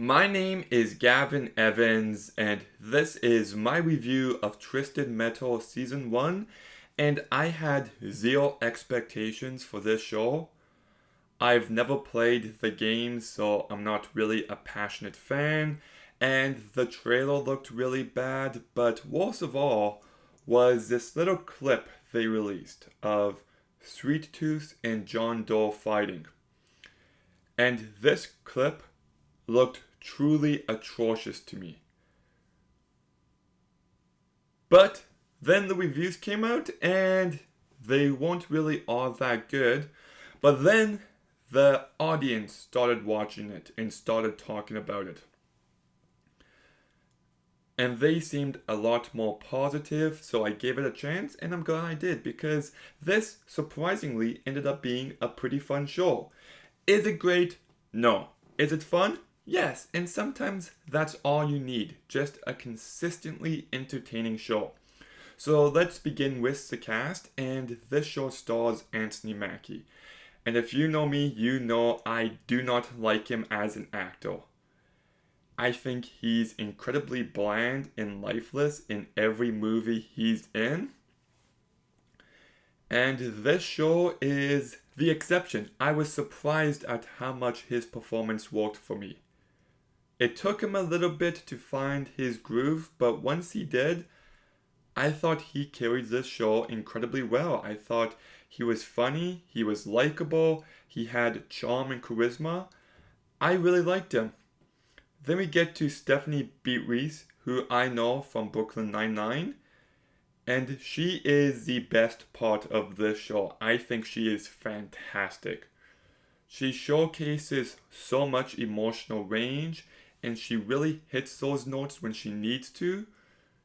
My name is Gavin Evans, and this is my review of Twisted Metal Season 1. And I had zero expectations for this show. I've never played the game, so I'm not really a passionate fan. And the trailer looked really bad, but worst of all was this little clip they released of Sweet Tooth and John Doe fighting. And this clip looked truly atrocious to me. But then the reviews came out and they weren't really all that good. But then the audience started watching it and started talking about it. And they seemed a lot more positive, so I gave it a chance, and I'm glad I did because this surprisingly ended up being a pretty fun show. Is it great? No. Is it fun? Yes, and sometimes that's all you need, just a consistently entertaining show. So let's begin with the cast, and this show stars Anthony Mackie. And if you know me, you know I do not like him as an actor. I think he's incredibly bland and lifeless in every movie he's in. And this show is the exception. I was surprised at how much his performance worked for me. It took him a little bit to find his groove, but once he did, I thought he carried this show incredibly well. I thought he was funny, he was likable, he had charm and charisma. I really liked him. Then we get to Stephanie Beatriz, who I know from Brooklyn Nine-Nine, and she is the best part of this show. I think she is fantastic. She showcases so much emotional range, and she really hits those notes when she needs to.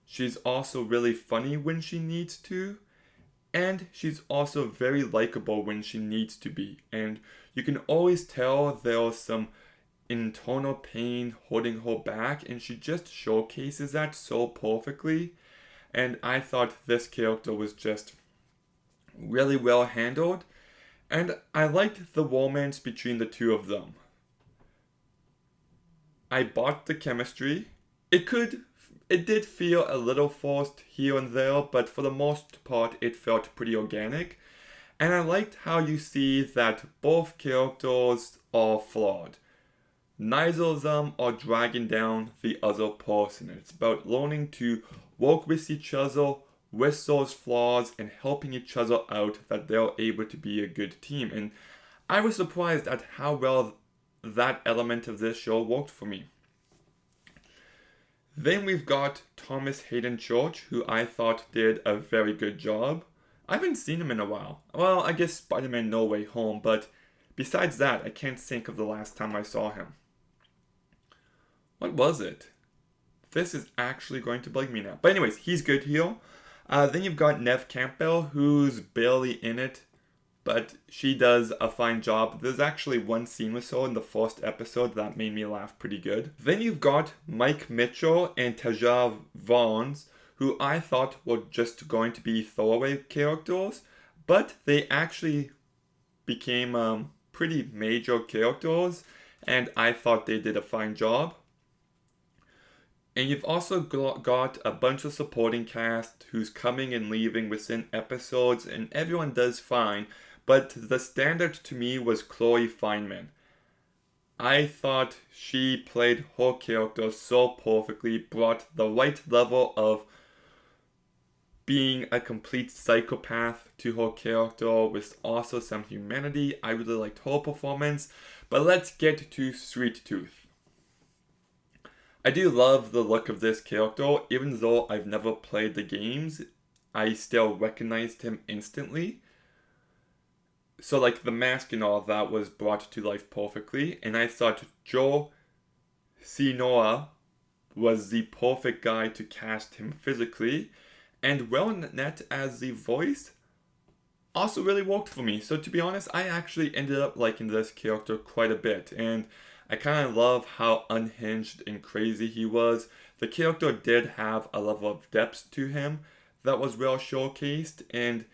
She's also really funny when she needs to. And she's also very likable when she needs to be. And you can always tell there's some internal pain holding her back, and she just showcases that so perfectly. And I thought this character was just really well handled. And I liked the romance between the two of them. I bought the chemistry. It did feel a little forced here and there, but for the most part it felt pretty organic. And I liked how you see that both characters are flawed. Neither of them are dragging down the other person. It's about learning to work with each other with those flaws and helping each other out that they're able to be a good team. And I was surprised at how well that element of this show worked for me. Then we've got Thomas Hayden Church, who I thought did a very good job. I haven't seen him in a while. Well, I guess Spider-Man No Way Home, but besides that, I can't think of the last time I saw him. What was it? This is actually going to bug me now. But anyways, he's good here. Then you've got Neve Campbell, who's barely in it, but she does a fine job. There's actually one scene with her in the first episode that made me laugh pretty good. Then you've got Mike Mitchell and Taja Vaughns, who I thought were just going to be throwaway characters, but they actually became pretty major characters, and I thought they did a fine job. And you've also got a bunch of supporting cast who's coming and leaving within episodes, and everyone does fine. But the standard to me was Chloe Fineman. I thought she played her character so perfectly, brought the right level of being a complete psychopath to her character with also some humanity. I really liked her performance. But let's get to Sweet Tooth. I do love the look of this character. Even though I've never played the games, I still recognized him instantly. So like the mask and all of that was brought to life perfectly. And I thought Joe Sinoa was the perfect guy to cast him physically. And Will Arnett as the voice also really worked for me. So to be honest, I actually ended up liking this character quite a bit. And I kind of love how unhinged and crazy he was. The character did have a level of depth to him that was well showcased, and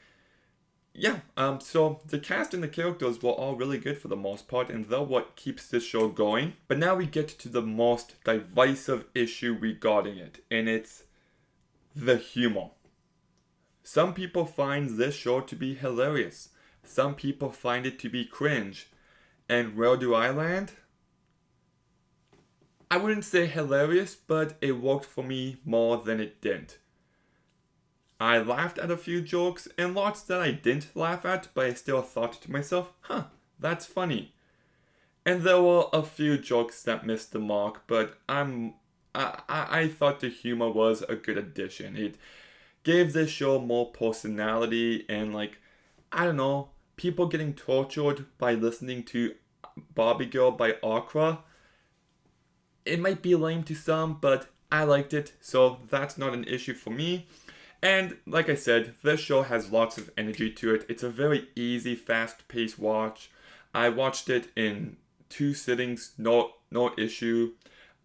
yeah, so the cast and the characters were all really good for the most part, and they're what keeps this show going. But now we get to the most divisive issue regarding it, and it's the humor. Some people find this show to be hilarious. Some people find it to be cringe. And where do I land? I wouldn't say hilarious, but it worked for me more than it didn't. I laughed at a few jokes, and lots that I didn't laugh at, but I still thought to myself, that's funny. And there were a few jokes that missed the mark, but I thought the humor was a good addition. It gave this show more personality and, like, I don't know, people getting tortured by listening to Barbie Girl by Okra. It might be lame to some, but I liked it, so that's not an issue for me. And like I said, this show has lots of energy to it. It's a very easy, fast-paced watch. I watched it in 2 sittings, no issue.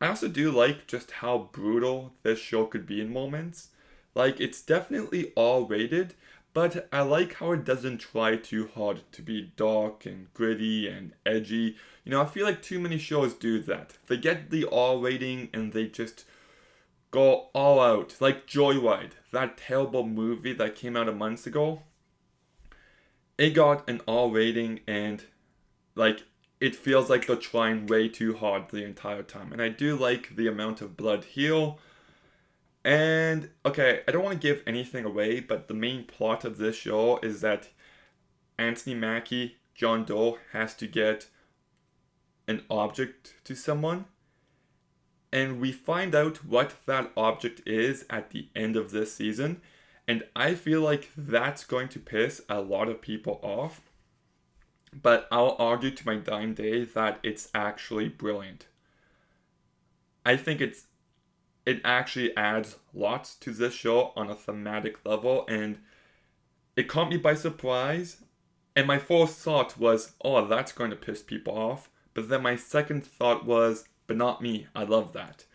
I also do like just how brutal this show could be in moments. Like, it's definitely R-rated, but I like how it doesn't try too hard to be dark and gritty and edgy. You know, I feel like too many shows do that. They get the R rating and they just go all out. Like Joyride, that terrible movie that came out a month ago. It got an R rating and, like, it feels like they're trying way too hard the entire time. And I do like the amount of blood here. And, okay, I don't want to give anything away, but the main plot of this show is that Anthony Mackie, John Doe, has to get an object to someone. And we find out what that object is at the end of this season. And I feel like that's going to piss a lot of people off. But I'll argue to my dying day that it's actually brilliant. I think it actually adds lots to this show on a thematic level, and it caught me by surprise. And my first thought was, oh, that's going to piss people off. But then my second thought was, but not me, I love that.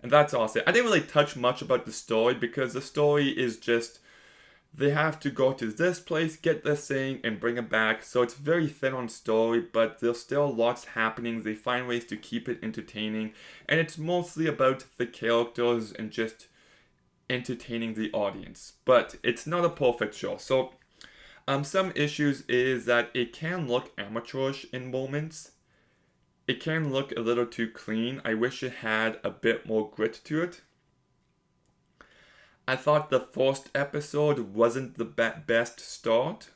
And that's awesome. I didn't really touch much about the story because the story is just, they have to go to this place, get this thing, and bring it back. So it's very thin on story, but there's still lots happening. They find ways to keep it entertaining. And it's mostly about the characters and just entertaining the audience. But it's not a perfect show. So some issues is that it can look amateurish in moments. It can look a little too clean. I wish it had a bit more grit to it. I thought the first episode wasn't the best start.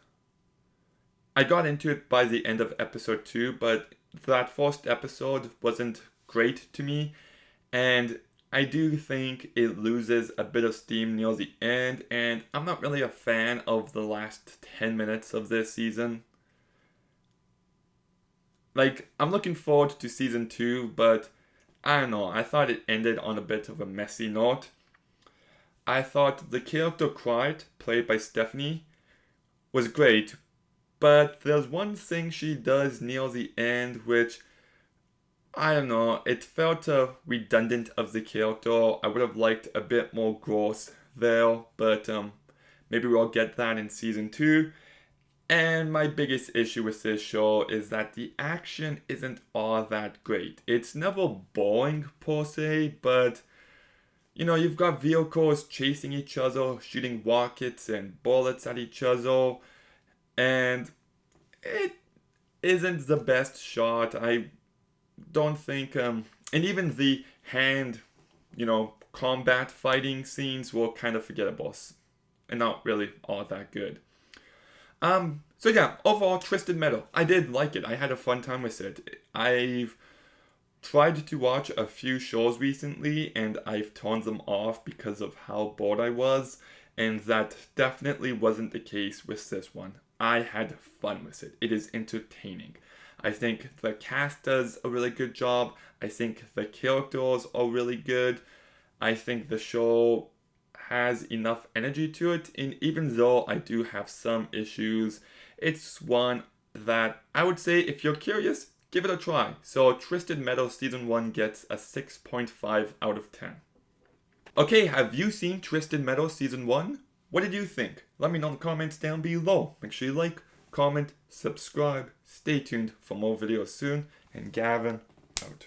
I got into it by the end of episode 2, but that first episode wasn't great to me. And I do think it loses a bit of steam near the end. And I'm not really a fan of the last 10 minutes of this season. Like, I'm looking forward to season 2, but I don't know. I thought it ended on a bit of a messy note. I thought the character Quiet, played by Stephanie, was great, but there's one thing she does near the end which, I don't know, it felt redundant of the character. I would have liked a bit more growth there, but maybe we'll get that in season 2. And my biggest issue with this show is that the action isn't all that great. It's never boring per se, but you know, you've got vehicles chasing each other, shooting rockets and bullets at each other, and it isn't the best shot. I don't think, and even the hand, combat fighting scenes were kind of forgettable and not really all that good. So yeah, overall, Twisted Metal. I did like it. I had a fun time with it. I've tried to watch a few shows recently and I've turned them off because of how bored I was, and that definitely wasn't the case with this one. I had fun with it. It is entertaining. I think the cast does a really good job. I think the characters are really good. I think the show has enough energy to it, and even though I do have some issues, it's one that I would say if you're curious, give it a try. So Twisted Metal Season 1 gets a 6.5 out of 10. Okay, have you seen Twisted Metal Season 1? What did you think? Let me know in the comments down below. Make sure you like, comment, subscribe. Stay tuned for more videos soon. And Gavin, out.